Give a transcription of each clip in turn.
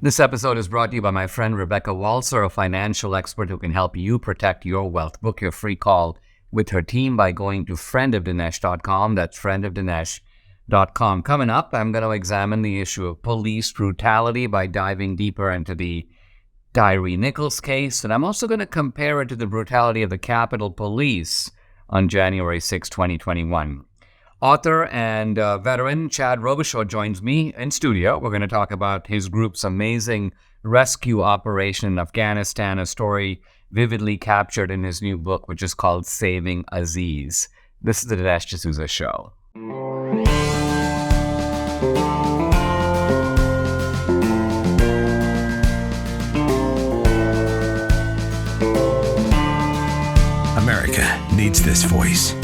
This episode is brought to you by my friend Rebecca Walser, a financial expert who can help you protect your wealth. Book your free call with her team by going to friendofdinesh.com. That's friendofdinesh.com. Coming up, I'm going to examine the issue of police brutality by diving deeper into the Tyre Nichols case, and I'm also going to compare it to the brutality of the Capitol Police on January 6, 2021. Author and veteran Chad Robichaux joins me in studio. We're going to talk about his group's amazing rescue operation in Afghanistan, a story vividly captured in his new book, which is called Saving Aziz. This is the Dinesh D'Souza Show. America needs this voice.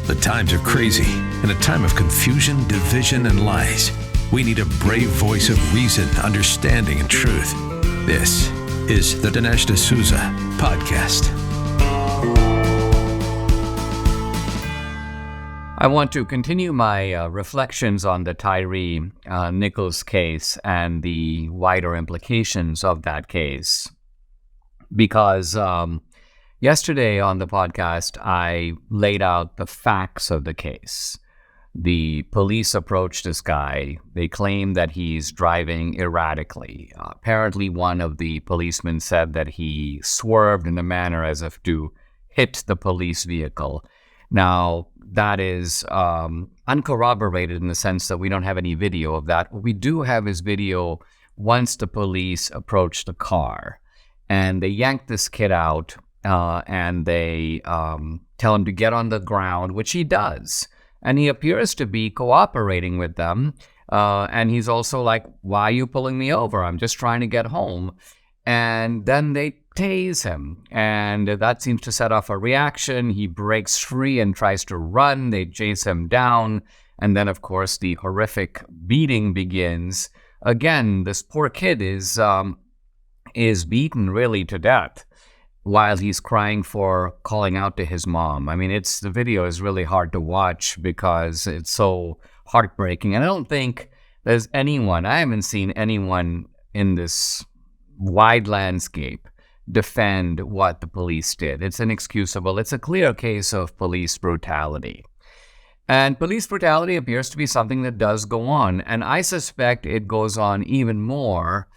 The times are crazy. In a time of confusion, division, and lies, we need a brave voice of reason, understanding, and truth. This is the Dinesh D'Souza Podcast. I want to continue my reflections on the Tyre Nichols case and the wider implications of that case, because yesterday on the podcast, I laid out the facts of the case. The police approached this guy. They claim that he's driving erratically. Apparently, one of the policemen said that he swerved in a manner as if to hit the police vehicle. Now, that is uncorroborated in the sense that we don't have any video of that. What we do have is video once the police approached the car, and they yanked this kid out. And they tell him to get on the ground, which he does. And he appears to be cooperating with them. And he's also like, why are you pulling me over? I'm just trying to get home. And then they tase him. And that seems to set off a reaction. He breaks free and tries to run. They chase him down. And then, of course, the horrific beating begins. Again, this poor kid is beaten really to death, while he's crying for calling out to his mom. I mean, the video is really hard to watch because it's so heartbreaking. And I don't think there's anyone, I haven't seen anyone in this wide landscape defend what the police did. It's inexcusable. It's a clear case of police brutality. And police brutality appears to be something that does go on. And I suspect it goes on even more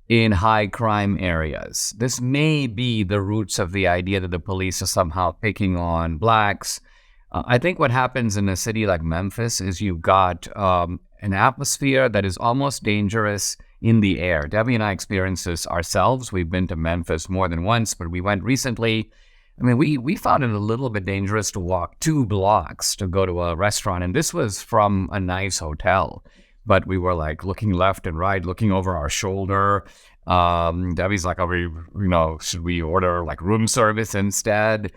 in high crime areas. This may be the roots of the idea that the police are somehow picking on blacks. I think what happens in a city like Memphis is you've got an atmosphere that is almost dangerous in the air. Debbie and I experienced this ourselves. We've been to Memphis more than once, but we went recently. I mean, we found it a little bit dangerous to walk 2 blocks to go to a restaurant, and this was from a nice hotel. But we were like looking left and right, looking over our shoulder. Debbie's like, should we order like room service instead?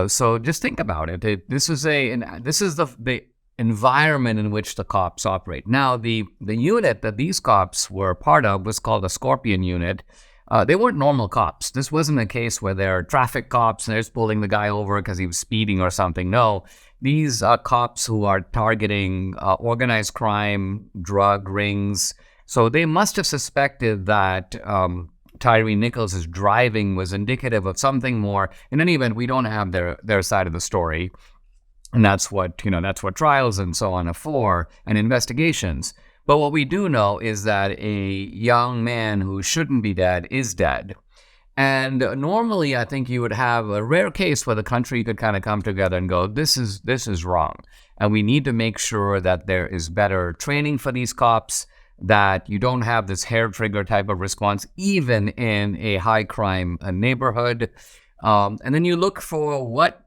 So just think about it. This is the environment in which the cops operate. Now, the unit that these cops were part of was called a Scorpion unit. They weren't normal cops. This wasn't a case where they're traffic cops and they're just pulling the guy over because he was speeding or something. No. These are cops who are targeting organized crime, drug rings. So they must have suspected that Tyre Nichols' driving was indicative of something more. In any event, we don't have their side of the story. And that's what trials and so on are for, and investigations. But what we do know is that a young man who shouldn't be dead is dead. And normally, I think you would have a rare case where the country could kind of come together and go, this is wrong. And we need to make sure that there is better training for these cops, that you don't have this hair trigger type of response, even in a high crime neighborhood. And then you look for what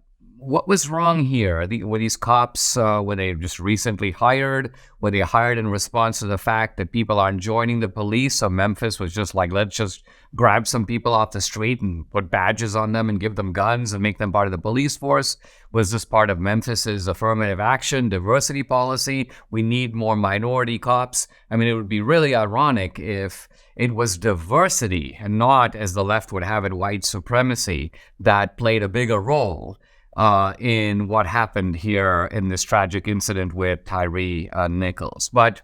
was wrong here. Were these cops, were they just recently hired? Were they hired in response to the fact that people aren't joining the police? So Memphis was just like, let's just grab some people off the street and put badges on them and give them guns and make them part of the police force? Was this part of Memphis's affirmative action, diversity policy? We need more minority cops. I mean, it would be really ironic if it was diversity and not, as the left would have it, white supremacy that played a bigger role in what happened here in this tragic incident with Tyre Nichols. But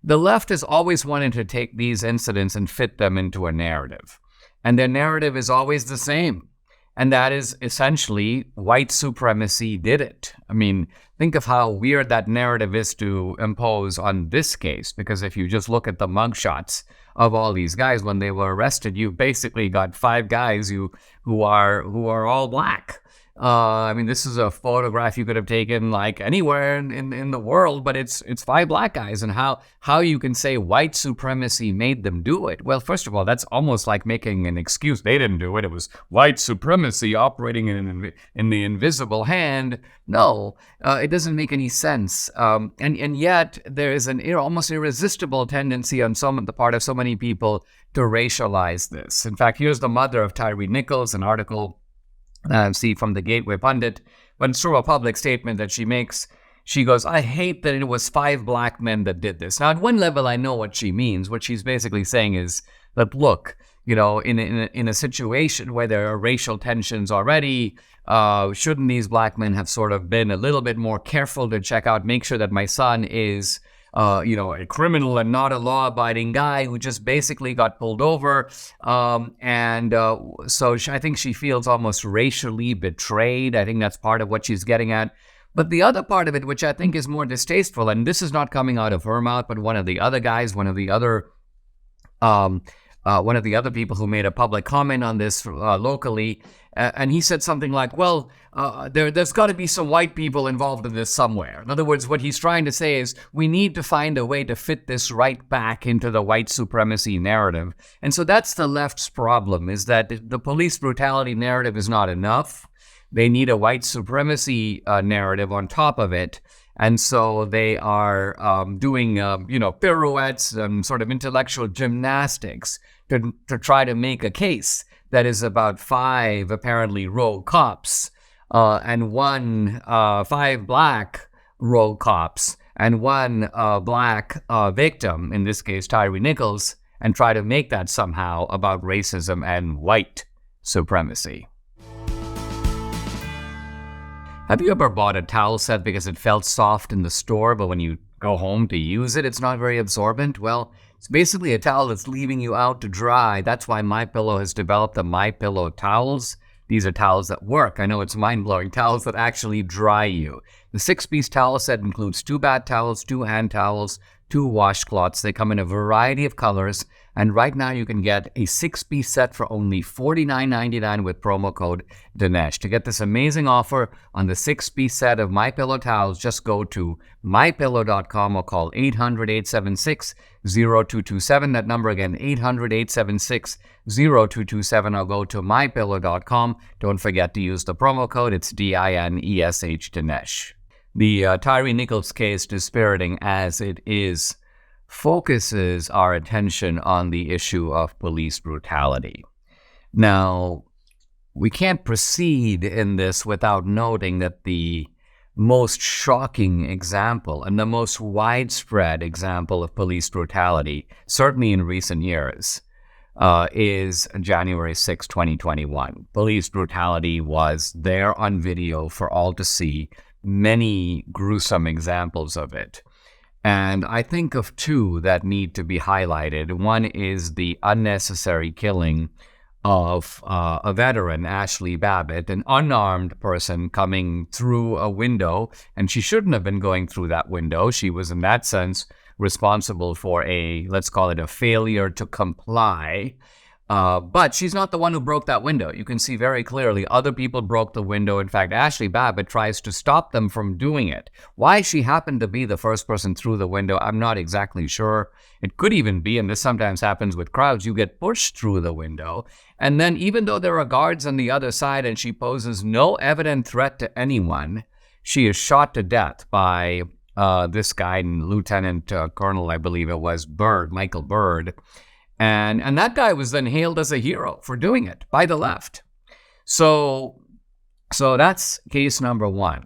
The left has always wanted to take these incidents and fit them into a narrative. And their narrative is always the same. And that is essentially white supremacy did it. I mean, think of how weird that narrative is to impose on this case, because if you just look at the mugshots of all these guys when they were arrested, you basically got 5 guys who are all black. I mean, this is a photograph you could have taken like anywhere in the world, but it's 5 black guys. And how you can say white supremacy made them do it? Well, first of all, that's almost like making an excuse. They didn't do it. It was white supremacy operating in the invisible hand. No, it doesn't make any sense. And yet there is an almost irresistible tendency on the part of so many people to racialize this. In fact, here's the mother of Tyre Nichols, an article see from the Gateway Pundit, but it's through a public statement that she makes. She goes, "I hate that it was 5 black men that did this." Now, at one level, I know what she means. What she's basically saying is that, look, in a situation where there are racial tensions already, shouldn't these black men have sort of been a little bit more careful to make sure that my son is a criminal and not a law-abiding guy who just basically got pulled over. So I think she feels almost racially betrayed. I think that's part of what she's getting at. But the other part of it, which I think is more distasteful, and this is not coming out of her mouth, but one of the other guys, one of the other people who made a public comment on this locally, and he said something like, well, there's got to be some white people involved in this somewhere. In other words, what he's trying to say is we need to find a way to fit this right back into the white supremacy narrative. And so that's the left's problem, is that the police brutality narrative is not enough. They need a white supremacy narrative on top of it. And so they are doing, pirouettes and sort of intellectual gymnastics to try to make a case that is about 5 apparently rogue cops and 5 black rogue cops and 1 black victim, in this case Tyre Nichols, and try to make that somehow about racism and white supremacy. Have you ever bought a towel set because it felt soft in the store, but when you go home to use it, it's not very absorbent? Well, it's basically a towel that's leaving you out to dry. That's why MyPillow has developed the MyPillow towels. These are towels that work. I know it's mind-blowing. Towels that actually dry you. The 6-piece towel set includes 2 bath towels, 2 hand towels, 2 washcloths. They come in a variety of colors. And right now you can get a 6-piece set for only $49.99 with promo code Dinesh. To get this amazing offer on the 6-piece set of MyPillow towels, just go to mypillow.com or call 800-876-0227. That number again, 800-876-0227, or go to mypillow.com. Don't forget to use the promo code. It's DINESH, Dinesh. The Tyre Nichols case, dispiriting as it is, focuses our attention on the issue of police brutality. Now, we can't proceed in this without noting that the most shocking example and the most widespread example of police brutality, certainly in recent years, is January 6, 2021. Police brutality was there on video for all to see, many gruesome examples of it. And I think of 2 that need to be highlighted. One is the unnecessary killing of a veteran, Ashley Babbitt, an unarmed person coming through a window, and she shouldn't have been going through that window. She was, in that sense, responsible for let's call it a failure to comply. But she's not the one who broke that window. You can see very clearly other people broke the window. In fact, Ashley Babbitt tries to stop them from doing it. Why she happened to be the first person through the window, I'm not exactly sure. It could even be, and this sometimes happens with crowds, you get pushed through the window. And then even though there are guards on the other side and she poses no evident threat to anyone, she is shot to death by this guy, Lieutenant Colonel, I believe it was, Michael Byrd. And that guy was then hailed as a hero for doing it by the left. So that's case number 1.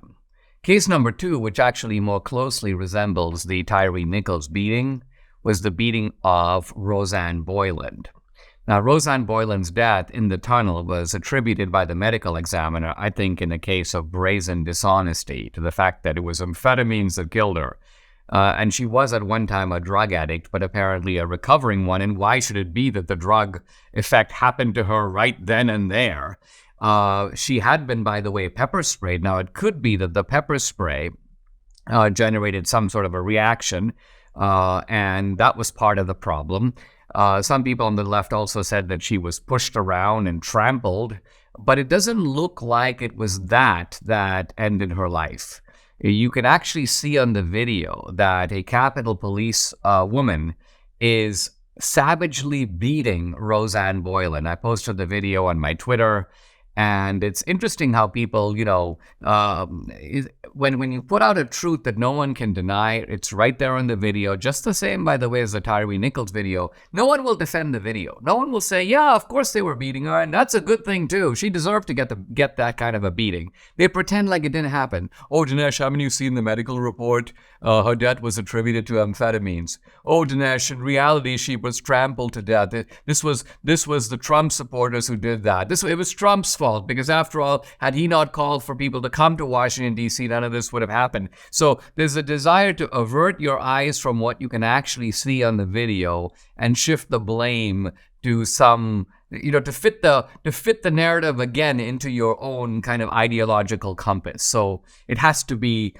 Case number 2, which actually more closely resembles the Tyre Nichols beating, was the beating of Roseanne Boyland. Now, Roseanne Boyland's death in the tunnel was attributed by the medical examiner, I think in a case of brazen dishonesty, to the fact that it was amphetamines that killed her. And she was at one time a drug addict, but apparently a recovering one. And why should it be that the drug effect happened to her right then and there? She had been, by the way, pepper sprayed. Now, it could be that the pepper spray generated some sort of a reaction, and that was part of the problem. Some people on the left also said that she was pushed around and trampled, but it doesn't look like it was that ended her life. You can actually see on the video that a Capitol Police woman is savagely beating Roseanne Boylan. I posted the video on my Twitter. And it's interesting how people, when you put out a truth that no one can deny, it's right there on the video, just the same, by the way, as the Tyre Nichols video. No one will defend the video. No one will say, yeah, of course they were beating her, and that's a good thing too. She deserved to get that kind of a beating. They pretend like it didn't happen. Oh, Dinesh, haven't you seen the medical report? Her death was attributed to amphetamines. Oh, Dinesh, in reality, she was trampled to death. This was the Trump supporters who did that. It was Trump's fault. Because after all, had he not called for people to come to Washington, D.C., none of this would have happened. So there's a desire to avert your eyes from what you can actually see on the video and shift the blame to some, to fit the narrative again into your own kind of ideological compass. So it has to be,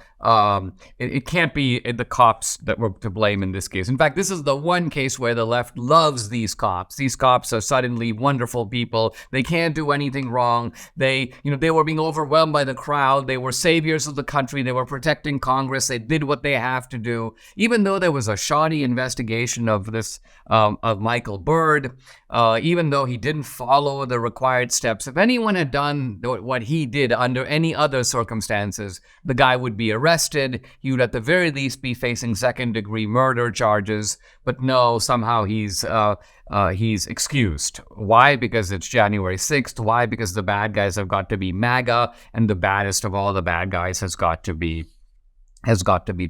it can't be the cops that were to blame in this case. In fact, this is the one case where the left loves these cops. These cops are suddenly wonderful people. They can't do anything wrong. They were being overwhelmed by the crowd. They were saviors of the country. They were protecting Congress. They did what they have to do. Even though there was a shoddy investigation of this, of Michael Byrd, even though he didn't follow the required steps. If anyone had done what he did under any other circumstances, the guy would be arrested. He would at the very least be facing second-degree murder charges. But no, somehow he's excused. Why? Because it's January 6th. Why? Because the bad guys have got to be MAGA, and the baddest of all the bad guys has got to be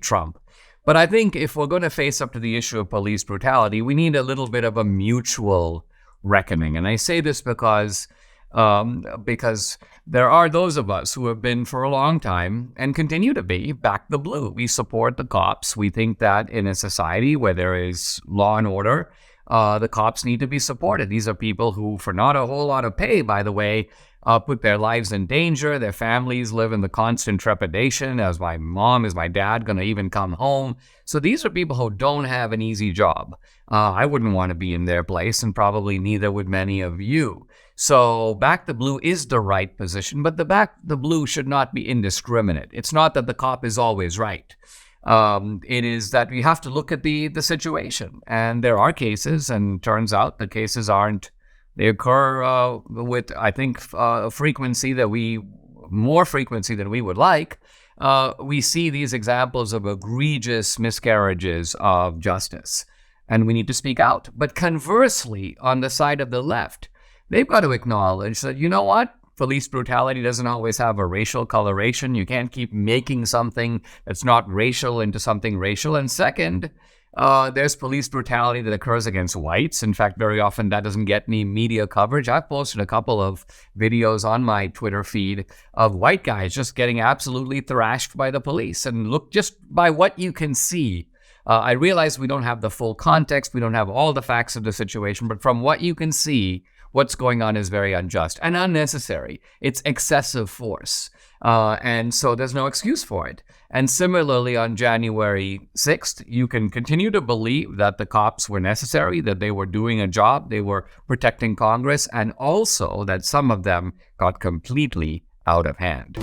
Trump. But I think if we're going to face up to the issue of police brutality, we need a little bit of a mutual reckoning. And I say this because there are those of us who have been for a long time and continue to be back the blue. We support the cops. We think that in a society where there is law and order, the cops need to be supported. These are people who, for not a whole lot of pay, by the way, put their lives in danger. Their families live in the constant trepidation. Is my dad going to even come home? So these are people who don't have an easy job. I wouldn't want to be in their place, and probably neither would many of you. So back the blue is the right position, but the back the blue should not be indiscriminate. It's not that the cop is always right. It is that we have to look at the situation. And there are cases, and turns out the cases they occur with, I think, more frequency than we would like. We see these examples of egregious miscarriages of justice, and we need to speak out. But conversely, on the side of the left, they've got to acknowledge that, you know what? Police brutality doesn't always have a racial coloration. You can't keep making something that's not racial into something racial. And second, there's police brutality that occurs against whites. In fact, very often that doesn't get any media coverage. I've posted a couple of videos on my Twitter feed of white guys just getting absolutely thrashed by the police. And look, just by what you can see, I realize we don't have the full context. We don't have all the facts of the situation. But from what you can see, what's going on is very unjust and unnecessary. It's excessive force. And so there's no excuse for it. And similarly, on January 6th, you can continue to believe that the cops were necessary, that they were doing a job, they were protecting Congress, and also that some of them got completely out of hand.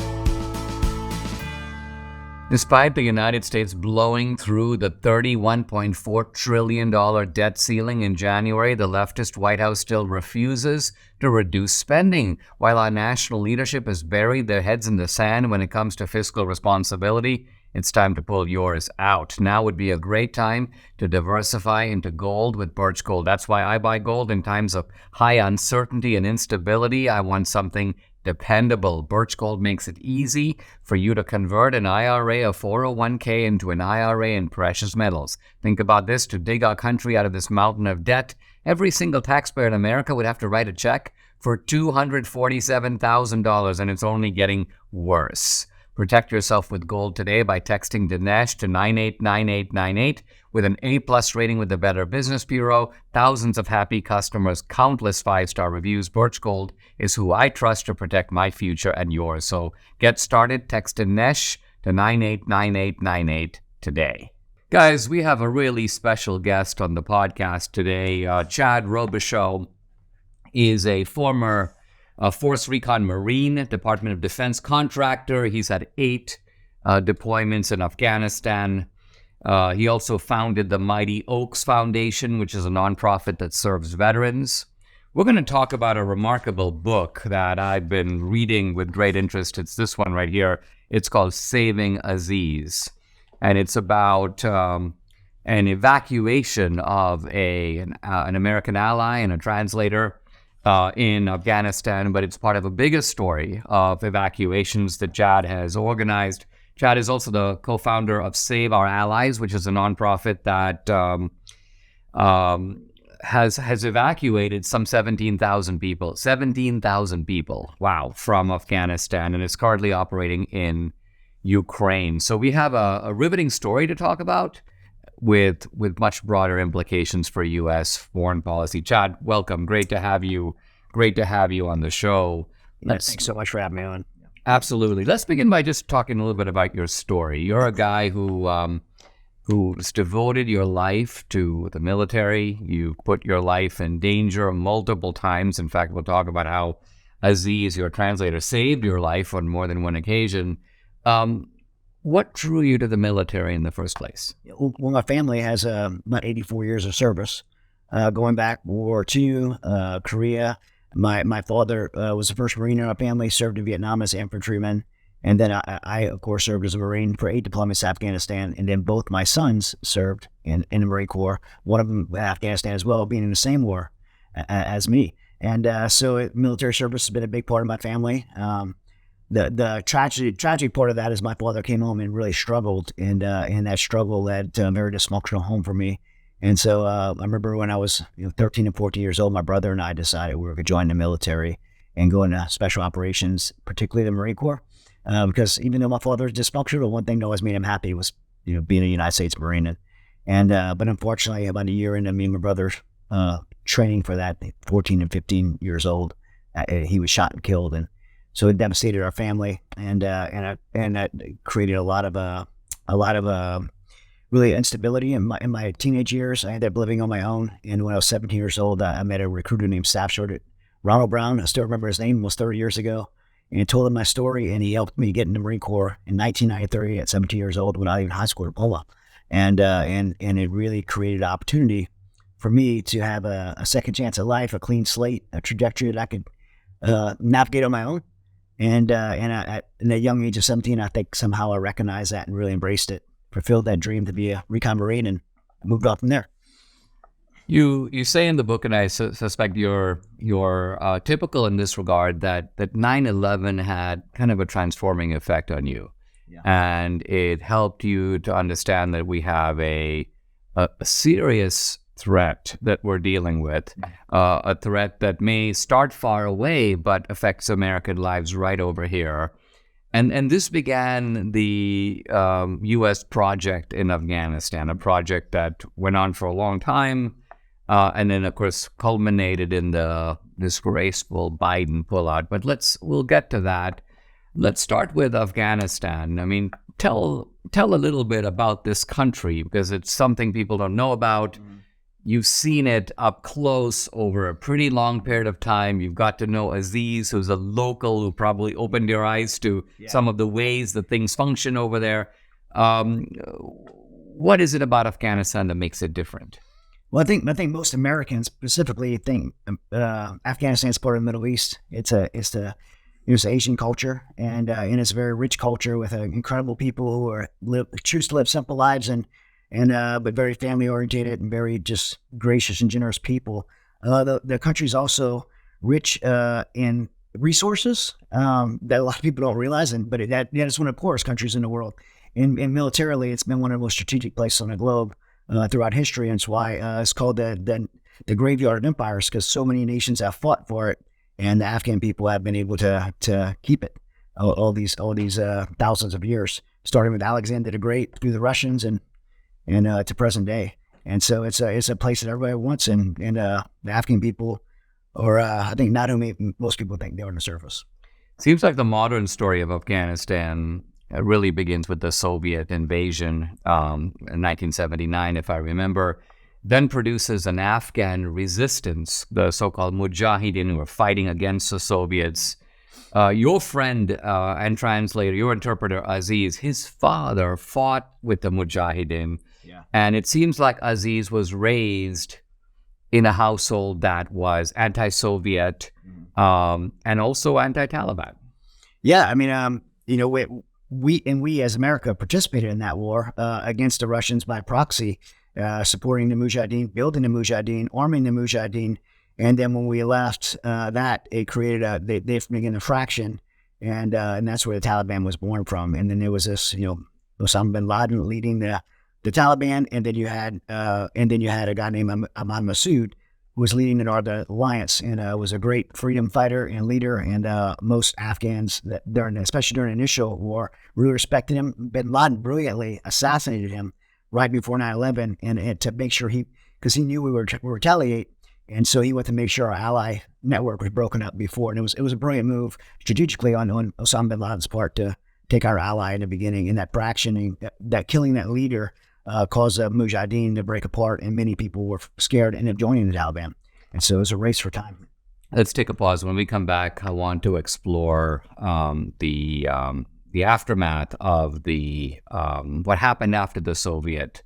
Despite the United States blowing through the $31.4 trillion debt ceiling in January, the leftist White House still refuses to reduce spending. While our national leadership has buried their heads in the sand when it comes to fiscal responsibility, it's time to pull yours out. Now would be a great time to diversify into gold with Birch Gold. That's why I buy gold in times of high uncertainty and instability. I want something dependable. Birch Gold makes it easy for you to convert an IRA or 401k into an IRA in precious metals. Think about this: to dig our country out of this mountain of debt, every single taxpayer in America would have to write a check for $247,000, and it's only getting worse. Protect yourself with gold today by texting Dinesh to 989898 with an A+ rating with the Better Business Bureau. Thousands of happy customers, countless 5-star reviews. Birch Gold is who I trust to protect my future and yours. So get started. Text Dinesh to 989898 today. Guys, we have a really special guest on the podcast today. Chad Robichaux is a former Force Recon Marine, Department of Defense contractor. He's had 8 deployments in Afghanistan. He also founded the Mighty Oaks Foundation, which is a nonprofit that serves veterans. We're going to talk about a remarkable book that I've been reading with great interest. It's this one right here. It's called Saving Aziz. And it's about an evacuation of an American ally and a translator in Afghanistan, but it's part of a bigger story of evacuations that Chad has organized. Chad is also the co-founder of Save Our Allies, which is a nonprofit that has evacuated some 17,000 people. 17,000 people, wow, from Afghanistan, and is currently operating in Ukraine. So we have a riveting story to talk about with much broader implications for U.S. foreign policy. Chad, welcome. Great to have you. Great to have you on the show. Thanks so much for having me on. Absolutely. Let's begin by just talking a little bit about your story. You're a guy who's devoted your life to the military. You put your life in danger multiple times. In fact, we'll talk about how Aziz, your translator, saved your life on more than one occasion. What drew you to the military in the first place? Well, my family has about 84 years of service, going back World War II, Korea. My father was the first Marine in our family, served in Vietnam as an infantryman. And then I, of course, served as a Marine for 8 deployments to Afghanistan. And then both my sons served in the Marine Corps, one of them in Afghanistan as well, being in the same war as me. And so military service has been a big part of my family. The tragedy part of that is my father came home and really struggled, and that struggle led to a very dysfunctional home for me. And so I remember when I was 13 and 14 years old, my brother and I decided we were going to join the military and go into special operations, particularly the Marine Corps, because even though my father was dysfunctional, one thing that always made him happy was being a United States Marine. But unfortunately, about a year into me and my brother training for that, 14 and 15 years old, he was shot and killed, and so it devastated our family, and that created a lot of really instability in my teenage years. I ended up living on my own, and when I was 17 years old, I met a recruiter named Staff Sergeant Ronald Brown. I still remember his name. It was 30 years ago, and I told him my story, and he helped me get in the Marine Corps in 1993 at 17 years old without even high school diploma, and it really created an opportunity for me to have a second chance at life, a clean slate, a trajectory that I could navigate on my own. And at a young age of 17, I think somehow I recognized that and really embraced it, fulfilled that dream to be a recon Marine, and moved on from there. You say in the book, and I suspect you're typical in this regard, that 9/11 had kind of a transforming effect on you. Yeah. And it helped you to understand that we have a serious threat that we're dealing with, a threat that may start far away but affects American lives right over here. And this began the U.S. project in Afghanistan, a project that went on for a long time, and then, of course, culminated in the disgraceful Biden pullout. But we'll get to that. Let's start with Afghanistan. I mean, tell a little bit about this country, because it's something people don't know about. You've seen it up close over a pretty long period of time. You've got to know Aziz, who's a local, who probably opened your eyes to some of the ways that things function over there. What is it about Afghanistan that makes it different? Well, I think most Americans specifically think Afghanistan is part of the Middle East. It's Asian culture, and it's a very rich culture with incredible people who choose to live simple lives but very family oriented and very just gracious and generous people. The country is also rich in resources that a lot of people don't realize, but it's one of the poorest countries in the world. And militarily, it's been one of the most strategic places on the globe throughout history, and it's why it's called the graveyard of empires, because so many nations have fought for it, and the Afghan people have been able to keep it. all these thousands of years, starting with Alexander the Great through the Russians and to present day. And so it's a place that everybody wants, and the Afghan people, or I think not only most people think they're on the surface. Seems like the modern story of Afghanistan really begins with the Soviet invasion in 1979, if I remember, then produces an Afghan resistance, the so-called Mujahideen, who are fighting against the Soviets. Your friend and translator, your interpreter, Aziz, his father fought with the Mujahideen. Yeah. And it seems like Aziz was raised in a household that was anti-Soviet and also anti-Taliban. Yeah, I mean, we as America participated in that war against the Russians by proxy, supporting the Mujahideen, building the Mujahideen, arming the Mujahideen. And then when we left that, it created they began a fraction, and that's where the Taliban was born from. And then there was this, Osama bin Laden leading the Taliban, and then you had a guy named Ahmad Massoud, who was leading the Northern Alliance, and was a great freedom fighter and leader. And most Afghans, especially during the initial war, really respected him. Bin Laden brilliantly assassinated him right before 9/11, and to make sure because he knew we would retaliate. And so he went to make sure our ally network was broken up before. And it was a brilliant move strategically on Osama bin Laden's part to take our ally in the beginning. And that fractioning, that killing that leader caused the Mujahideen to break apart. And many people were scared and ended up joining the Taliban. And so it was a race for time. Let's take a pause. When we come back, I want to explore the aftermath of what happened after the Soviets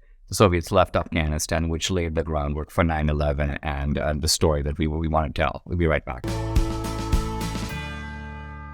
left Afghanistan, which laid the groundwork for 9/11 and the story that we want to tell. We'll be right back.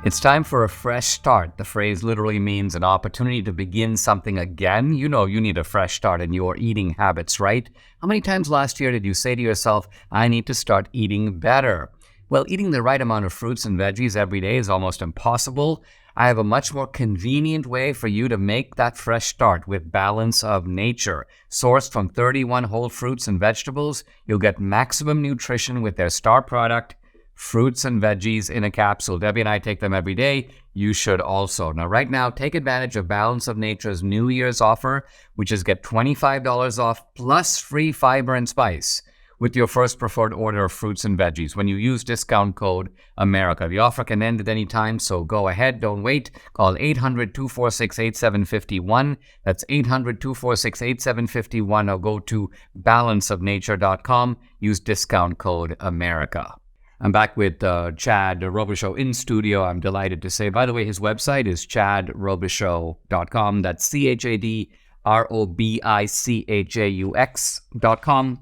It's time for a fresh start. The phrase literally means an opportunity to begin something again. You know you need a fresh start in your eating habits, right? How many times last year did you say to yourself, I need to start eating better? Well, eating the right amount of fruits and veggies every day is almost impossible. I have a much more convenient way for you to make that fresh start with Balance of Nature. Sourced from 31 whole fruits and vegetables, you'll get maximum nutrition with their star product, fruits and veggies in a capsule. Debbie and I take them every day. You should also. Now, right now, take advantage of Balance of Nature's New Year's offer, which is get $25 off plus free fiber and spice with your first preferred order of fruits and veggies when you use discount code America. The offer can end at any time, so go ahead, don't wait. Call 800-246-8751. That's 800-246-8751, or go to balanceofnature.com. Use discount code America. I'm back with Chad Robichaux in studio. I'm delighted to say, by the way, his website is chadrobichaux.com. That's ChadRobichaux.com.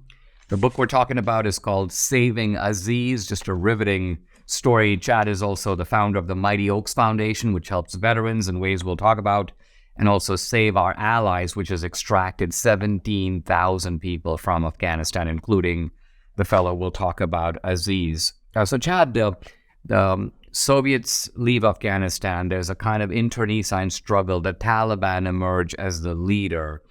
The book we're talking about is called Saving Aziz, just a riveting story. Chad is also the founder of the Mighty Oaks Foundation, which helps veterans in ways we'll talk about, and also Save Our Allies, which has extracted 17,000 people from Afghanistan, including the fellow we'll talk about, Aziz. So Chad, the Soviets leave Afghanistan. There's a kind of internecine struggle. The Taliban emerge as the leader.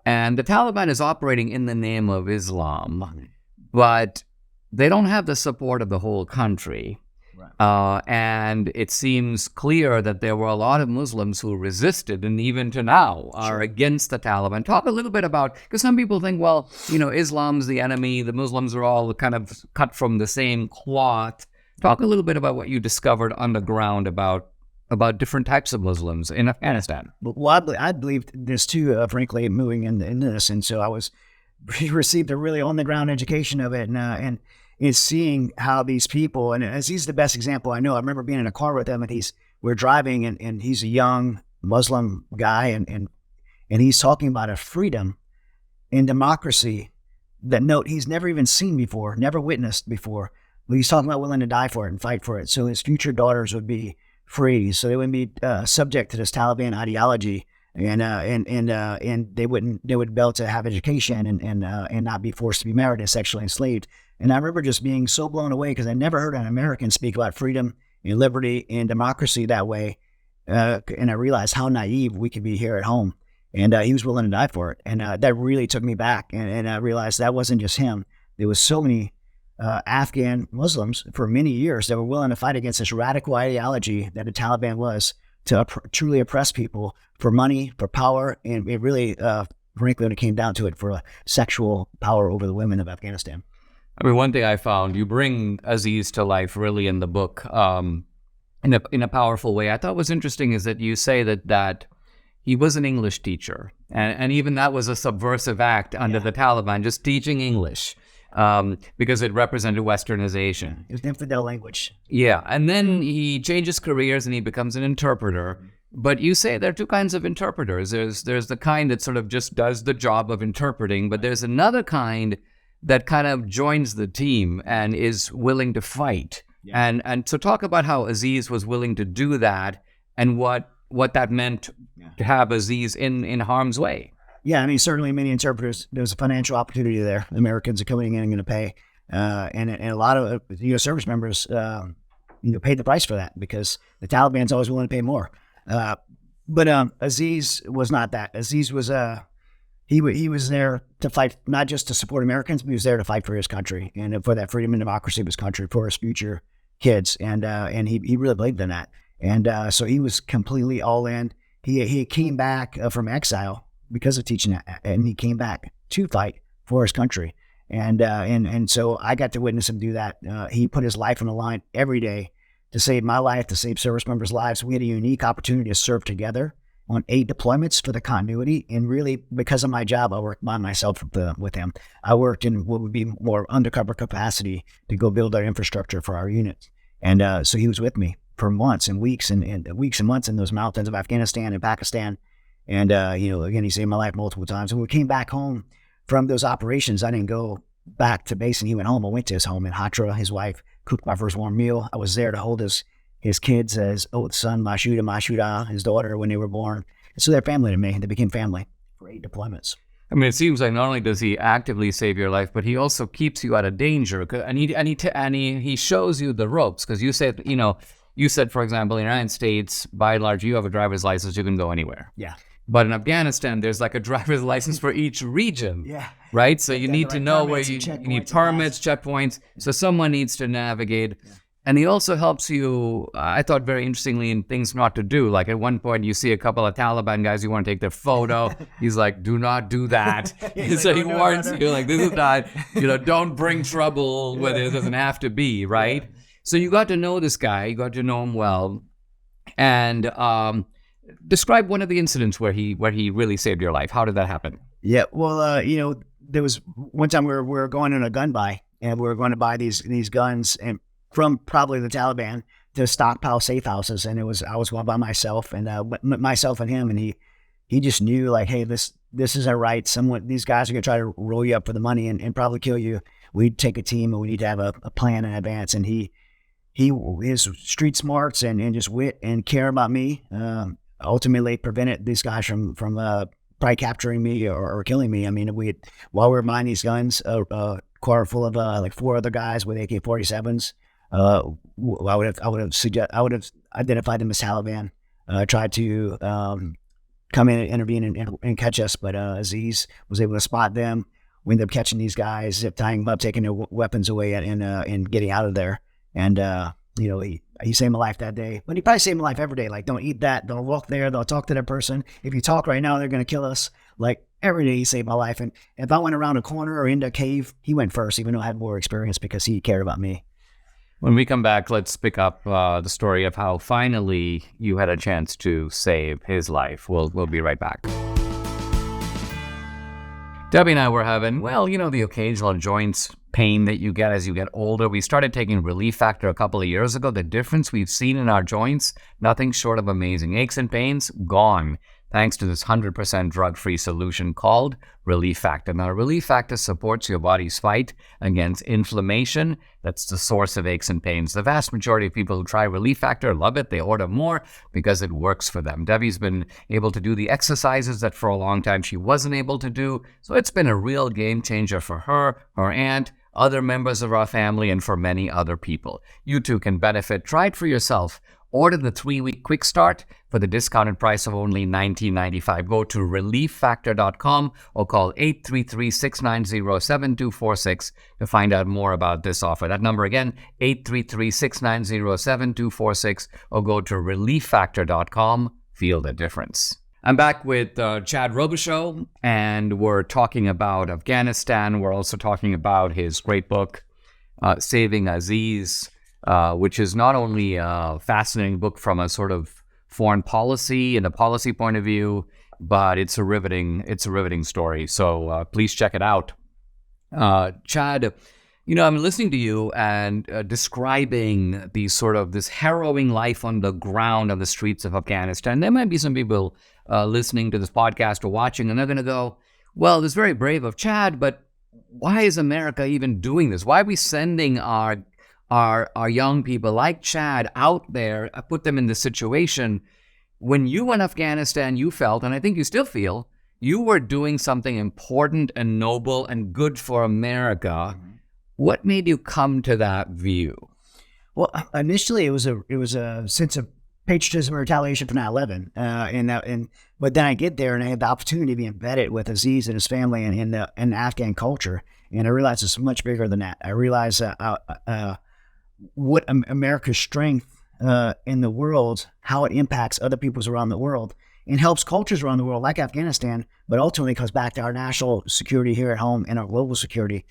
And the Taliban is operating in the name of Islam, but they don't have the support of the whole country. Right. And it seems clear that there were a lot of Muslims who resisted and even to now are against the Taliban. Talk a little bit about, because some people think, well, Islam's the enemy, the Muslims are all kind of cut from the same cloth. Talk a little bit about what you discovered on the ground about different types of Muslims in Afghanistan. Well, I believe this too, frankly, moving into this. And so I received a really on-the-ground education of it, and is seeing how these people, and Aziz is the best example I know. I remember being in a car with him, and we're driving, and he's a young Muslim guy, and he's talking about a freedom and democracy that he's never even seen before, never witnessed before. But he's talking about willing to die for it and fight for it. So his future daughters would be free, so they wouldn't be subject to this Taliban ideology, and they would be able to have education and not be forced to be married and sexually enslaved. And I remember just being so blown away because I never heard an American speak about freedom and liberty and democracy that way, and I realized how naive we could be here at home. And he was willing to die for it, and that really took me back. And I realized that wasn't just him. There was so many Afghan Muslims for many years that were willing to fight against this radical ideology that the Taliban was to truly oppress people for money, for power, and it really, frankly, when it came down to it, for sexual power over the women of Afghanistan. I mean, one thing I found, you bring Aziz to life really in the book in a powerful way. I thought was interesting is that you say that he was an English teacher, and even that was a subversive act under the Taliban, just teaching English. Because it represented Westernization. It was infidel language. Yeah, and then he changes careers and he becomes an interpreter. But you say there are two kinds of interpreters. There's the kind that sort of just does the job of interpreting, but there's another kind that kind of joins the team and is willing to fight. Yeah. And so talk about how Aziz was willing to do that and what that meant to have Aziz in harm's way. Yeah, I mean, certainly many interpreters, there's a financial opportunity there. Americans are coming in and going to pay. And a lot of U.S. service members paid the price for that because the Taliban's always willing to pay more. But Aziz was not that. Aziz was he was there to fight, not just to support Americans, but he was there to fight for his country and for that freedom and democracy of his country, for his future kids. And he really believed in that. And so he was completely all in. He came back from exile because of teaching that, and he came back to fight for his country. And so I got to witness him do that. He put his life on the line every day to save my life, to save service members' lives. We had a unique opportunity to serve together on 8 deployments for the continuity. And really, because of my job, I worked by myself with him. I worked in what would be more undercover capacity to go build our infrastructure for our unit. And so he was with me for months and weeks and weeks and months in those mountains of Afghanistan and Pakistan. And, again, he saved my life multiple times. And when we came back home from those operations, I didn't go back to base and he went home. I went to his home in Hatra. His wife cooked my first warm meal. I was there to hold his kids, his oldest son, Mashuda, his daughter, when they were born. And so they're family to me. They became family for 8 deployments. I mean, it seems like not only does he actively save your life, but he also keeps you out of danger. And he shows you the ropes. Because you said, for example, in the United States, by and large, you have a driver's license, you can go anywhere. Yeah. But in Afghanistan, there's like a driver's license for each region. Yeah. Right? So you need to know where you need permits, checkpoints. So someone needs to navigate. Yeah. And he also helps you, I thought very interestingly, in things not to do. Like at one point, you see a couple of Taliban guys, you want to take their photo. He's like, do not do that. So he warns you, like, this is not, don't bring trouble where there doesn't have to be, right? Yeah. So you got to know this guy. You got to know him well. And describe one of the incidents where he really saved your life. How did that happen? Yeah, well, there was one time we were going on a gun buy, and we were going to buy these guns and from probably the Taliban to stockpile safe houses. And I was going by myself and myself and him, and he just knew, like, hey, this isn't right. These guys are gonna try to roll you up for the money and probably kill you. We take a team and we need to have a plan in advance. And his street smarts and just wit and care about me ultimately prevented these guys from probably capturing me or killing me. I mean, while we were buying these guns, a car full of like 4 other guys with AK-47s. I would have identified them as Taliban. Tried to come in and intervene and catch us, but Aziz was able to spot them. We ended up catching these guys, zip tying them up, taking their weapons away, and getting out of there. And he saved my life that day. But he probably saved my life every day. Like, don't eat that. Don't walk there. Don't talk to that person. If you talk right now, they're going to kill us. Like, every day he saved my life. And if I went around a corner or into a cave, he went first, even though I had more experience because he cared about me. When we come back, let's pick up the story of how finally you had a chance to save his life. We'll be right back. Debbie and I were having, the occasional joints pain that you get as you get older. We started taking Relief Factor a couple of years ago. The difference we've seen in our joints, nothing short of amazing. Aches and pains, gone. Thanks to this 100% drug-free solution called Relief Factor. Now, Relief Factor supports your body's fight against inflammation. That's the source of aches and pains. The vast majority of people who try Relief Factor love it. They order more because it works for them. Debbie's been able to do the exercises that for a long time she wasn't able to do. So it's been a real game changer for her, her aunt, other members of our family, and for many other people. You too can benefit. Try it for yourself. Order the 3-week quick start for the discounted price of only $19.95. Go to relieffactor.com or call 833-690-7246 to find out more about this offer. That number again, 833-690-7246, or go to relieffactor.com. Feel the difference. I'm back with Chad Robichaux, and we're talking about Afghanistan. We're also talking about his great book, Saving Aziz, which is not only a fascinating book from a sort of foreign policy and a policy point of view, but it's a riveting story. So please check it out. Chad, I'm listening to you and describing this harrowing life on the ground on the streets of Afghanistan. There might be some people listening to this podcast or watching, and they're going to go, well, this is very brave of Chad, but why is America even doing this? Why are we sending our young people like Chad out there, put them in this situation? When you were in Afghanistan, you felt, and I think you still feel, you were doing something important and noble and good for America. What made you come to that view? Well, initially it was a sense of patriotism and retaliation for 9/11, but then I get there and I had the opportunity to be embedded with Aziz and his family and in the Afghan culture, and I realized it's much bigger than that. I realized what America's strength in the world, how it impacts other peoples around the world and helps cultures around the world like Afghanistan, but ultimately comes back to our national security here at home and our global security.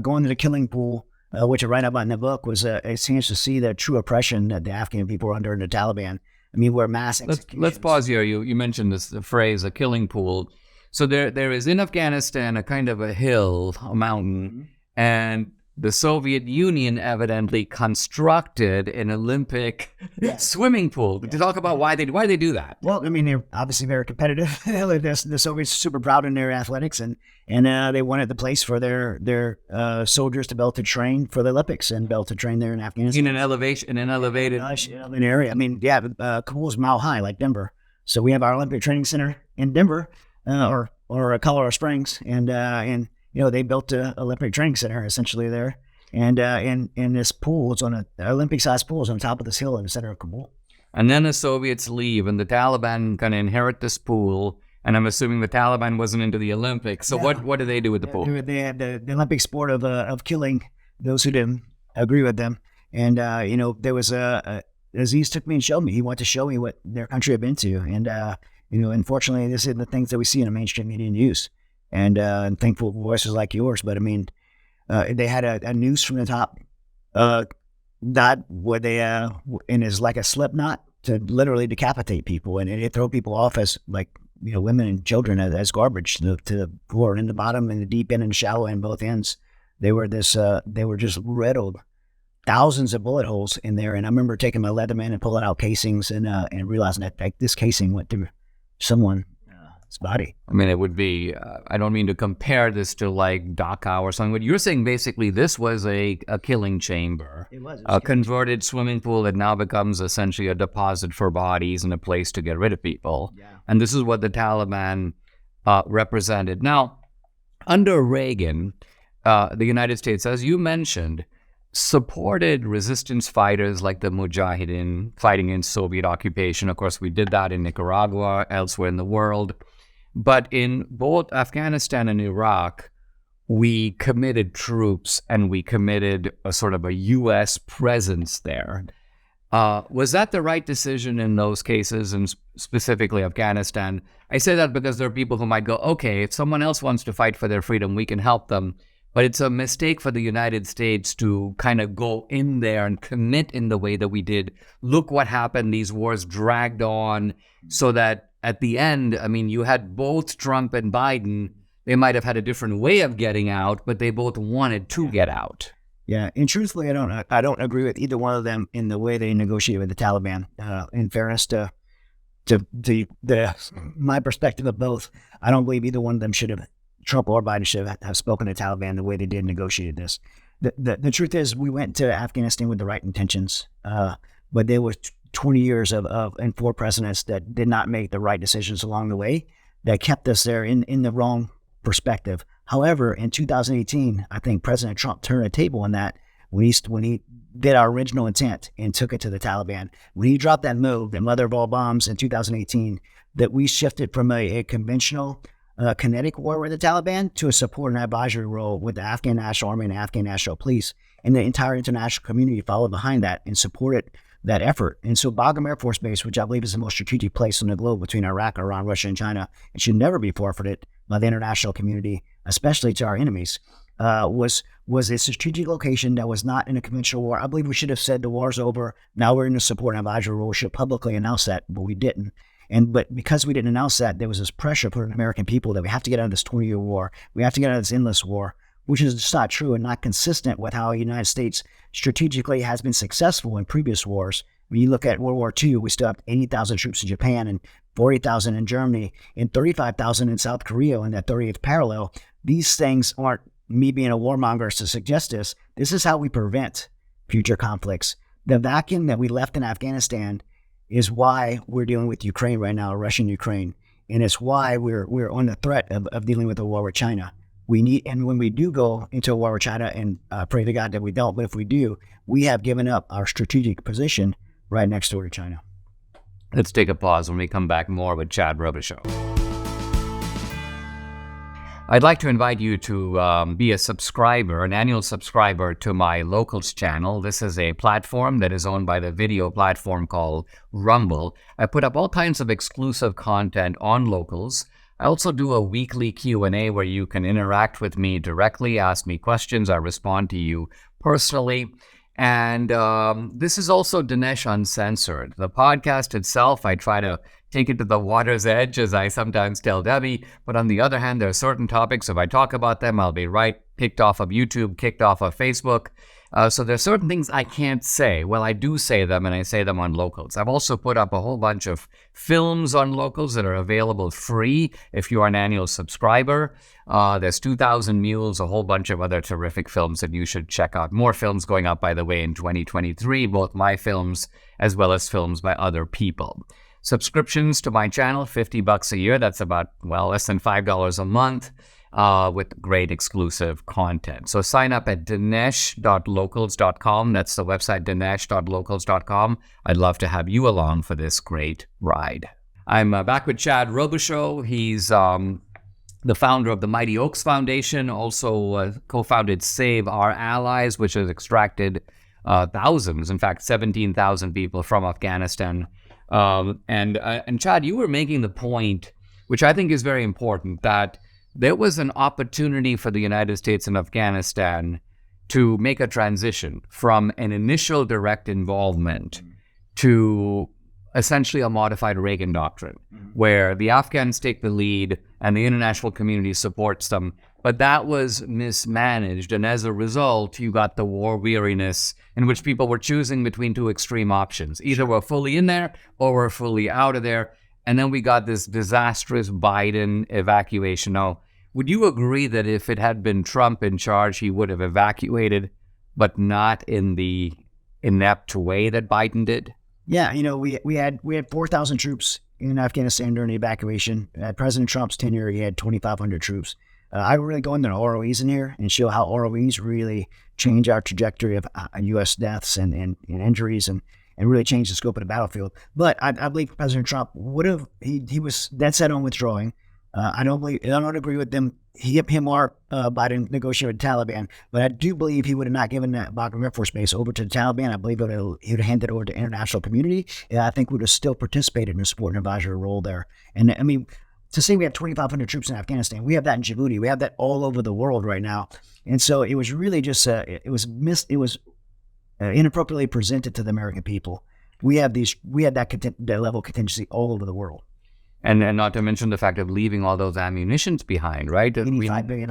Going to the killing pool, which I write about in the book, was a chance to see the true oppression that the Afghan people were under in the Taliban. I mean, where mass executions. Let's pause here. You mentioned the phrase, a killing pool. So there is in Afghanistan a kind of a hill, a mountain, and the Soviet Union evidently constructed an Olympic swimming pool. To talk about why they do that. Well, I mean, they're obviously very competitive. The Soviets are super proud in their athletics, and they wanted the place for their soldiers to be able to train for the Olympics and be able to train there in Afghanistan. In an elevated area. I mean, Kabul is a mile high, like Denver. So we have our Olympic Training Center in Denver, or Colorado Springs, and they built an Olympic Training Center essentially there. And this pool, it's on an Olympic-sized pool, is on top of this hill in the center of Kabul. And then the Soviets leave, and the Taliban kind of inherit this pool. And I'm assuming the Taliban wasn't into the Olympics. So what do they do with the pool? They had the Olympic sport of killing those who didn't agree with them. And there was Aziz took me and showed me. He wanted to show me what their country had been to. And unfortunately, this is the things that we see in the mainstream media news. And thankful voices like yours. But I mean, they had a noose from the top, knot where they and it's like a slip knot to literally decapitate people, and they throw people off as like women and children as garbage to the floor, in the bottom, in the deep end, and the shallow end, both ends. They were just riddled, thousands of bullet holes in there. And I remember taking my Leatherman and pulling out casings and realizing that this casing went through someone's body. I mean, it would be, I don't mean to compare this to like Dachau or something, but you're saying basically this was a killing chamber. It was a converted swimming pool that now becomes essentially a deposit for bodies and a place to get rid of people. Yeah. And this is what the Taliban represented. Now, under Reagan, the United States, as you mentioned, supported resistance fighters like the Mujahideen fighting in Soviet occupation. Of course, we did that in Nicaragua, elsewhere in the world. But in both Afghanistan and Iraq, we committed troops and we committed a sort of a U.S. presence there. Was that the right decision in those cases, and specifically Afghanistan? I say that because there are people who might go, okay, if someone else wants to fight for their freedom, we can help them. But it's a mistake for the United States to kind of go in there and commit in the way that we did. Look what happened. These wars dragged on so that at the end, I mean, you had both Trump and Biden. They might have had a different way of getting out, but they both wanted to get out. Yeah, and truthfully, I don't agree with either one of them in the way they negotiated with the Taliban. In fairness to my perspective of both, I don't believe either one of them should have, Trump or Biden should have spoken to Taliban the way they did negotiate this. The truth is, we went to Afghanistan with the right intentions, but there were 20 years and 4 presidents that did not make the right decisions along the way that kept us there in the wrong perspective. However, in 2018, I think President Trump turned a table on that when he did our original intent and took it to the Taliban, when he dropped that move, the mother of all bombs in 2018, that we shifted from a conventional kinetic war with the Taliban to a support and advisory role with the Afghan National Army and Afghan National Police, and the entire international community followed behind that and supported that effort. And so Bagram Air Force Base, which I believe is the most strategic place on the globe between Iraq, Iran, Russia, and China, it should never be forfeited by the international community, especially to our enemies, was a strategic location that was not in a conventional war. I believe we should have said the war's over. Now we're in a support and advisory role. We should publicly announce that, but we didn't. But because we didn't announce that, there was this pressure put on the American people that we have to get out of this 20-year war. We have to get out of this endless war, which is just not true and not consistent with how the United States strategically has been successful in previous wars. When you look at World War II, we still have 80,000 troops in Japan and 40,000 in Germany and 35,000 in South Korea in that 30th parallel. These things aren't me being a warmonger to suggest this. This is how we prevent future conflicts. The vacuum that we left in Afghanistan is why we're dealing with Ukraine right now, Russian Ukraine. And it's why we're on the threat of dealing with a war with China. And when we do go into a war with China, and pray to God that we don't, but if we do, we have given up our strategic position right next door to China. Let's take a pause. When we come back, more with Chad Robichaux. I'd like to invite you to be a subscriber, an annual subscriber to my Locals channel. This is a platform that is owned by the video platform called Rumble. I put up all kinds of exclusive content on Locals. I also do a weekly Q&A where you can interact with me directly, ask me questions. I respond to you personally. And this is also Dinesh Uncensored. The podcast itself, I try to take it to the water's edge, as I sometimes tell Debbie. But on the other hand, there are certain topics, if I talk about them, I'll be kicked off of YouTube, kicked off of Facebook. So there are certain things I can't say. Well, I do say them, and I say them on Locals. I've also put up a whole bunch of films on Locals that are available free if you are an annual subscriber. There's 2,000 Mules, a whole bunch of other terrific films that you should check out. More films going up, by the way, in 2023, both my films as well as films by other people. Subscriptions to my channel, $50 a year. That's about, less than $5 a month. With great exclusive content. So sign up at dinesh.locals.com. That's the website, dinesh.locals.com. I'd love to have you along for this great ride. I'm back with Chad Robichaux. He's the founder of the Mighty Oaks Foundation, also co-founded Save Our Allies, which has extracted thousands, in fact, 17,000 people from Afghanistan. And Chad, you were making the point, which I think is very important, that there was an opportunity for the United States and Afghanistan to make a transition from an initial direct involvement to essentially a modified Reagan doctrine, where the Afghans take the lead and the international community supports them. But that was mismanaged. And as a result, you got the war weariness in which people were choosing between two extreme options. Either we're fully in there or we're fully out of there. And then we got this disastrous Biden evacuation. Now, would you agree that if it had been Trump in charge, he would have evacuated, but not in the inept way that Biden did? Yeah, we had 4,000 troops in Afghanistan during the evacuation. At President Trump's tenure, he had 2,500 troops. I would really go into the ROEs in here and show how ROEs really change our trajectory of U.S. deaths and injuries and really change the scope of the battlefield. But I believe President Trump would have, he was dead set on withdrawing. I don't agree with them. Him or Biden negotiated with the Taliban, but I do believe he would have not given that Bagram Air Force Base over to the Taliban. I believe he would have handed it over to the international community. And I think we would have still participated in a support and advisory role there. And I mean, to say we have 2,500 troops in Afghanistan, we have that in Djibouti. We have that all over the world right now. And so it was really just it was inappropriately presented to the American people. We had that level of contingency all over the world. And not to mention the fact of leaving all those ammunitions behind, right? $85 billion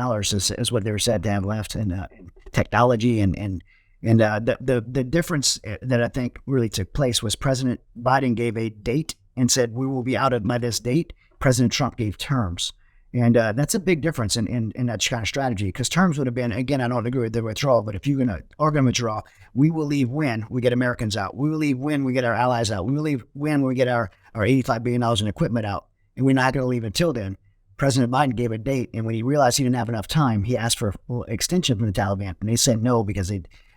is what they were said to have left in technology and the difference that I think really took place was President Biden gave a date and said we will be out of by this date. President Trump gave terms. And that's a big difference in that kind of strategy, because terms would have been, again, I don't agree with the withdrawal, but if you're going to withdraw, we will leave when we get Americans out. We will leave when we get our allies out. We will leave when we get our $85 billion in equipment out. And we're not going to leave until then. President Biden gave a date, and when he realized he didn't have enough time, he asked for extension from the Taliban. And they said no, because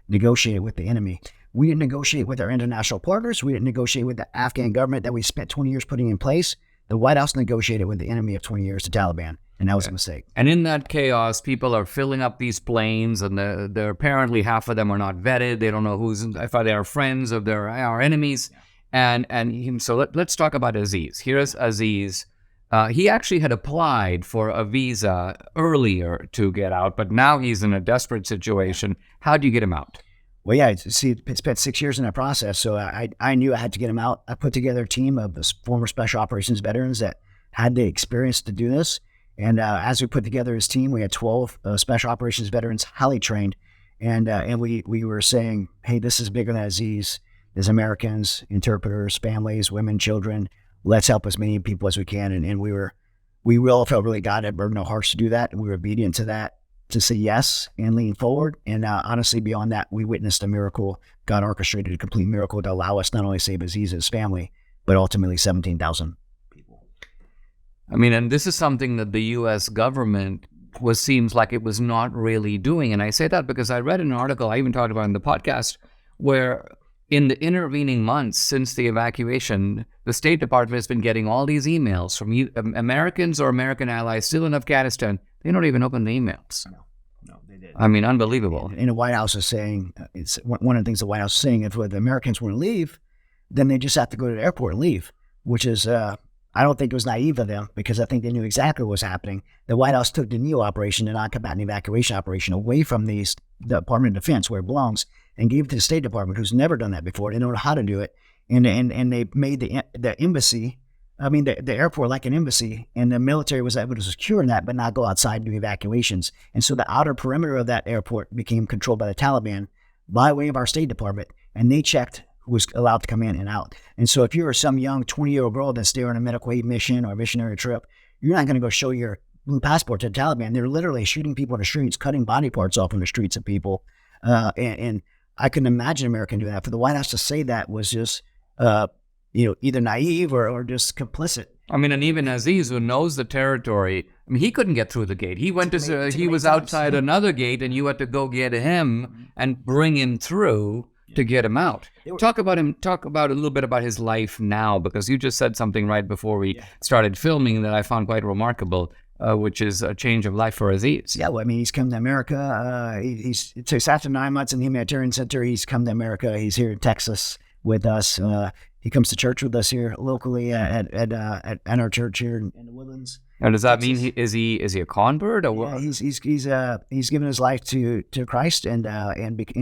negotiated with the enemy. We didn't negotiate with our international partners. We didn't negotiate with the Afghan government that we spent 20 years putting in place. The White House negotiated with the enemy of 20 years, the Taliban, and that was a mistake. And in that chaos, people are filling up these planes, and they're apparently half of them are not vetted. They don't know if they are friends or they're our enemies. Yeah. So let's talk about Aziz. Here's Aziz. He actually had applied for a visa earlier to get out, but now he's in a desperate situation. How do you get him out? Well, yeah, see, it spent 6 years in that process, so I knew I had to get him out. I put together a team of former special operations veterans that had the experience to do this. And as we put together his team, we had 12 special operations veterans, highly trained. And we were saying, hey, this is bigger than Aziz. There's Americans, interpreters, families, women, children. Let's help as many people as we can. And we all felt really God had burdened our hearts to do that. And we were obedient to that, to say yes and lean forward. And honestly, beyond that, we witnessed a miracle. God orchestrated a complete miracle to allow us not only save Aziz and his family, but ultimately 17,000 people. I mean, and this is something that the U.S. government seems like it was not really doing. And I say that because I read an article, I even talked about it in the podcast, where in the intervening months since the evacuation, the State Department has been getting all these emails from Americans or American allies still in Afghanistan. They don't even open the emails. No, they did. I mean, unbelievable. And the White House is saying, it's one of the things the White House is saying, if the Americans want to leave, then they just have to go to the airport and leave, which is, I don't think it was naive of them, because I think they knew exactly what was happening. The White House took the NEO operation, the non-combatant evacuation operation, away from the Department of Defense, where it belongs, and gave it to the State Department, who's never done that before. They don't know how to do it. And they made the embassy, the airport like an embassy, and the military was able to secure that, but not go outside and do evacuations. And so the outer perimeter of that airport became controlled by the Taliban by way of our State Department, and they checked who was allowed to come in and out. And so if you're some young 20-year-old girl that's there on a medical aid mission or a missionary trip, you're not going to go show your blue passport to the Taliban. They're literally shooting people in the streets, cutting body parts off in the streets of people. And I couldn't imagine America doing that. For the White House to say that was just, either naive or just complicit. I mean, and even Aziz, who knows the territory, I mean, he couldn't get through the gate. He was outside another gate, and you had to go get him and bring him through to get him out. Talk about a little bit about his life now, because you just said something right before we started filming that I found quite remarkable, which is a change of life for Aziz. Yeah, well, I mean, he's come to America. It's after 9 months in the humanitarian center, he's come to America. He's here in Texas with us. He comes to church with us here locally at our church here in the Woodlands. Now, does that mean is he a convert or what? Yeah, he's given his life to Christ and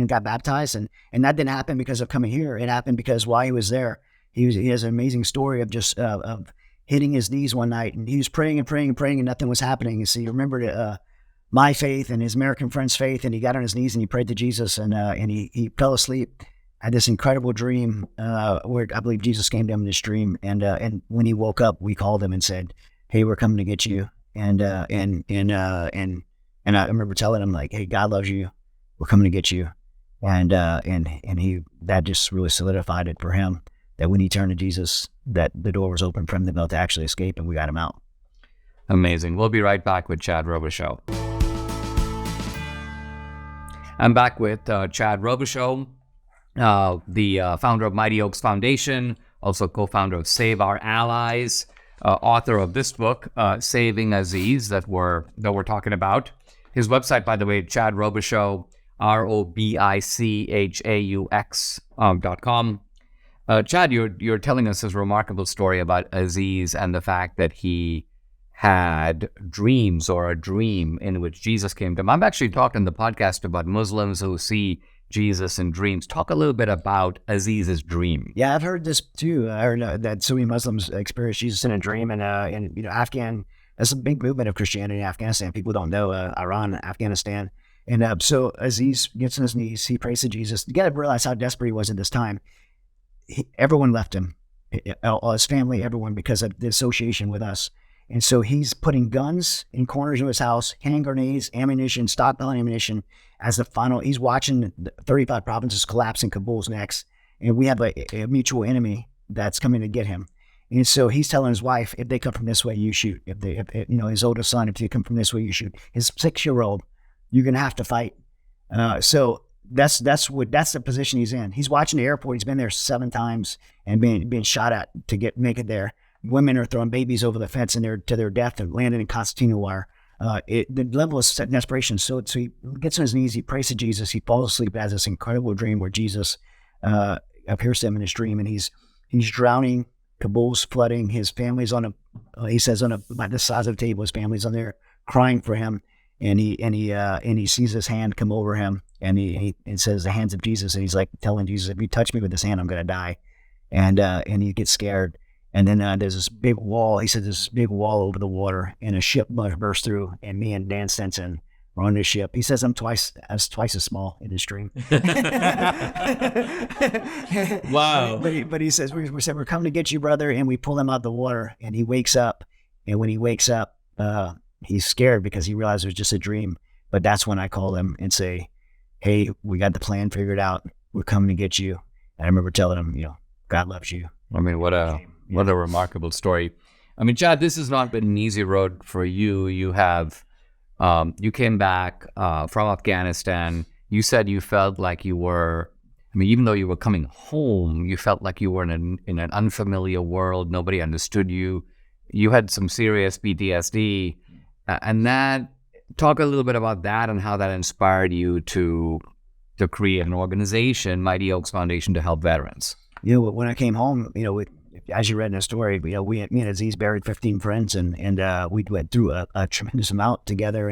got baptized, and that didn't happen because of coming here. It happened because while he was there, he has an amazing story of just of hitting his knees one night, and he was praying and praying and praying, and nothing was happening. And so he remembered my faith and his American friend's faith, and he got on his knees and he prayed to Jesus, and he fell asleep. Had this incredible dream where I believe Jesus came to him in this dream, and when he woke up, we called him and said, "Hey, we're coming to get you." And I remember telling him, like, "Hey, God loves you. We're coming to get you." And that just really solidified it for him, that when he turned to Jesus, that the door was open for him to actually escape, and we got him out. Amazing. We'll be right back with Chad Robichaux. I'm back with Chad Robichaux, the founder of Mighty Oaks Foundation, also co-founder of Save Our Allies, author of this book, Saving Aziz, that we're talking about. His website, by the way, Chad Robichaux, ROBICHAUX.com. Chad, you're telling us this remarkable story about Aziz and the fact that he had dreams, or a dream in which Jesus came to him. I'm actually talking in the podcast about Muslims who see Jesus in dreams. Talk a little bit about Aziz's dream. Yeah, I've heard this too. I heard that so many Muslims experience Jesus in a dream, and Afghan. That's a big movement of Christianity in Afghanistan. People don't know Iran, Afghanistan, and so Aziz gets on his knees. He prays to Jesus. You got to realize how desperate he was at this time. Everyone left him, all his family, everyone, because of the association with us. And so he's putting guns in corners of his house, hand grenades, ammunition, stockpiling ammunition. As the final, he's watching the 35 provinces collapse in Kabul's next, and we have a mutual enemy that's coming to get him. And so he's telling his wife, if they come from this way, you shoot. If his oldest son, if they come from this way, you shoot. His 6-year-old, you're gonna have to fight. So that's the position he's in. He's watching the airport. He's been there 7 times and being shot at to make it there. Women are throwing babies over the fence and to their death and landing in concertina wire. The level of desperation. So he gets on his knees. He prays to Jesus. He falls asleep, has this incredible dream where Jesus appears to him in his dream, and he's drowning. Kabul's flooding. His family's he says by the size of the table. His family's on there crying for him, and he sees his hand come over him, and he says the hands of Jesus, and he's like telling Jesus, if you touch me with this hand, I'm gonna die, and he gets scared. And then there's this big wall. He said there's this big wall over the water, and a ship burst through, and me and Dan Stenson were on the ship. He says I was twice as small in his dream. Wow. But he says, we said, we're coming to get you, brother. And we pull him out of the water, and he wakes up. And when he wakes up, he's scared because he realized it was just a dream. But that's when I call him and say, hey, we got the plan figured out. We're coming to get you. And I remember telling him, God loves you. I mean, what a remarkable story. I mean, Chad, this has not been an easy road for you. You have, you came back from Afghanistan. You said you felt like you were, even though you were coming home, you felt like you were in an unfamiliar world. Nobody understood you. You had some serious PTSD. And talk a little bit about that and how that inspired you to create an organization, Mighty Oaks Foundation, to help veterans. When I came home, as you read in the story, me and Aziz buried 15 friends, and we went through a tremendous amount together.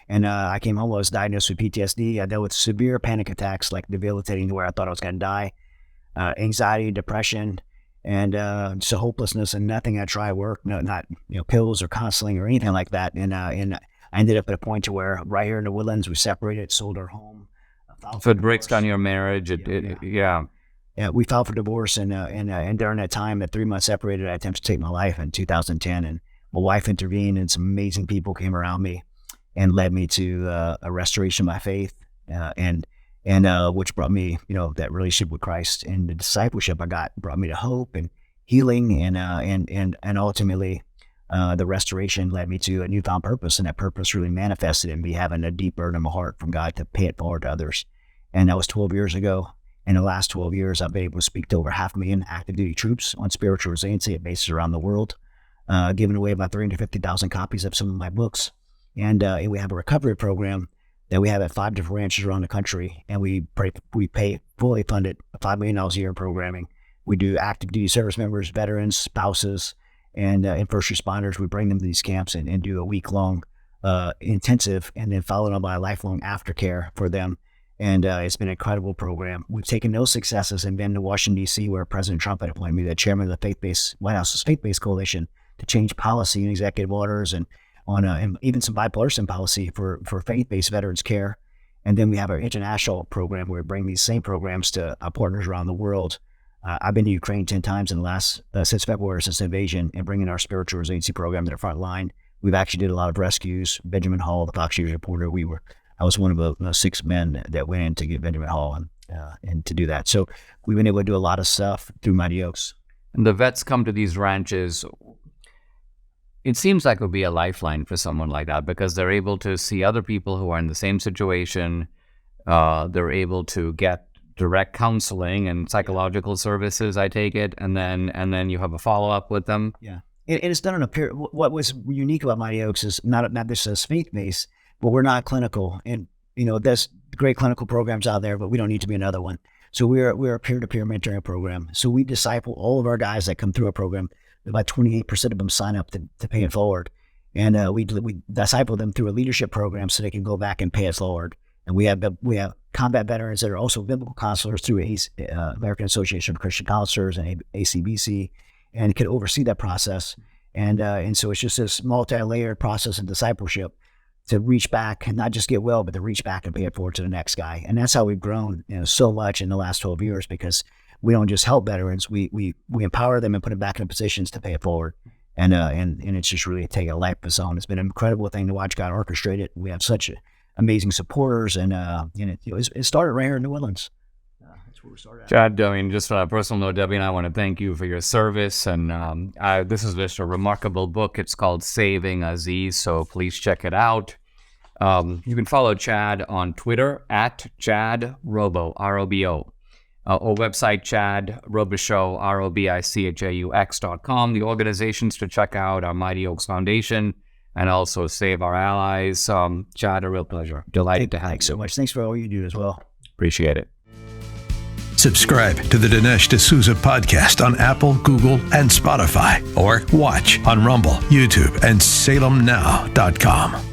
And I came home, I was diagnosed with PTSD. I dealt with severe panic attacks, like debilitating to where I thought I was going to die, anxiety, depression, and just a hopelessness, and nothing I tried worked. Not pills or counseling or anything like that. And I ended up at a point to where right here in the Woodlands, we separated, sold our home. So it breaks down your marriage. Yeah, we filed for divorce, and during that time, at 3 months separated, I attempted to take my life in 2010, and my wife intervened, and some amazing people came around me and led me to a restoration of my faith, and which brought me, that relationship with Christ, and the discipleship I got brought me to hope and healing, and ultimately, the restoration led me to a newfound purpose, and that purpose really manifested in me having a deep burden in my heart from God to pay it forward to others, and that was 12 years ago. In the last 12 years, I've been able to speak to over 500,000 active duty troops on spiritual resiliency at bases around the world, giving away about 350,000 copies of some of my books. And we have a recovery program that we have at 5 different ranches around the country. And we pay fully funded $5 million a year in programming. We do active duty service members, veterans, spouses, and first responders. We bring them to these camps and do a week-long intensive, and then followed on by a lifelong aftercare for them. And it's been an incredible program. We've taken those successes and been to Washington, D.C., where President Trump had appointed me the chairman of the White House's faith-based coalition to change policy and executive orders and on and even some bipartisan policy for faith-based veterans care. And then we have our international program where we bring these same programs to our partners around the world. I've been to Ukraine 10 times in the last, since February, since the invasion, and bringing our spiritual resiliency program to the front line. We've actually did a lot of rescues. Benjamin Hall, the Fox News reporter, I was one of the 6 men that went in to get Benjamin Hall and to do that. So we've been able to do a lot of stuff through Mighty Oaks. And the vets come to these ranches. It seems like it would be a lifeline for someone like that because they're able to see other people who are in the same situation. They're able to get direct counseling and psychological services, I take it, and then you have a follow-up with them. Yeah. And it's done on a period. What was unique about Mighty Oaks is not this is faith-based, but we're not clinical. And, there's great clinical programs out there, but we don't need to be another one. So we're a peer-to-peer mentoring program. So we disciple all of our guys that come through our program. About 28% of them sign up to pay it forward. And we disciple them through a leadership program so they can go back and pay us forward. And we have combat veterans that are also biblical counselors through American Association of Christian Counselors and ACBC, and can oversee that process. And so it's just this multi-layered process of discipleship to reach back and not just get well, but to reach back and pay it forward to the next guy. And that's how we've grown so much in the last 12 years, because we don't just help veterans, we empower them and put them back in positions to pay it forward. And it's just really taken a life of its own. It's been an incredible thing to watch God orchestrate it. We have such amazing supporters, and it started right here in New Orleans. That's where we started. Chad, just on a personal note, Debbie and I want to thank you for your service. And this is just a remarkable book. It's called Saving Aziz, so please check it out. You can follow Chad on Twitter at Chad Robo, R-O-B-O. Our website, Chad Robichaux, ROBICHAUX.com. The organizations to check out are Mighty Oaks Foundation and also Save Our Allies. Chad, a real pleasure. Delighted to have you. Thanks so much. Thanks for all you do as well. Appreciate it. Subscribe to the Dinesh D'Souza podcast on Apple, Google, and Spotify, or watch on Rumble, YouTube, and SalemNow.com.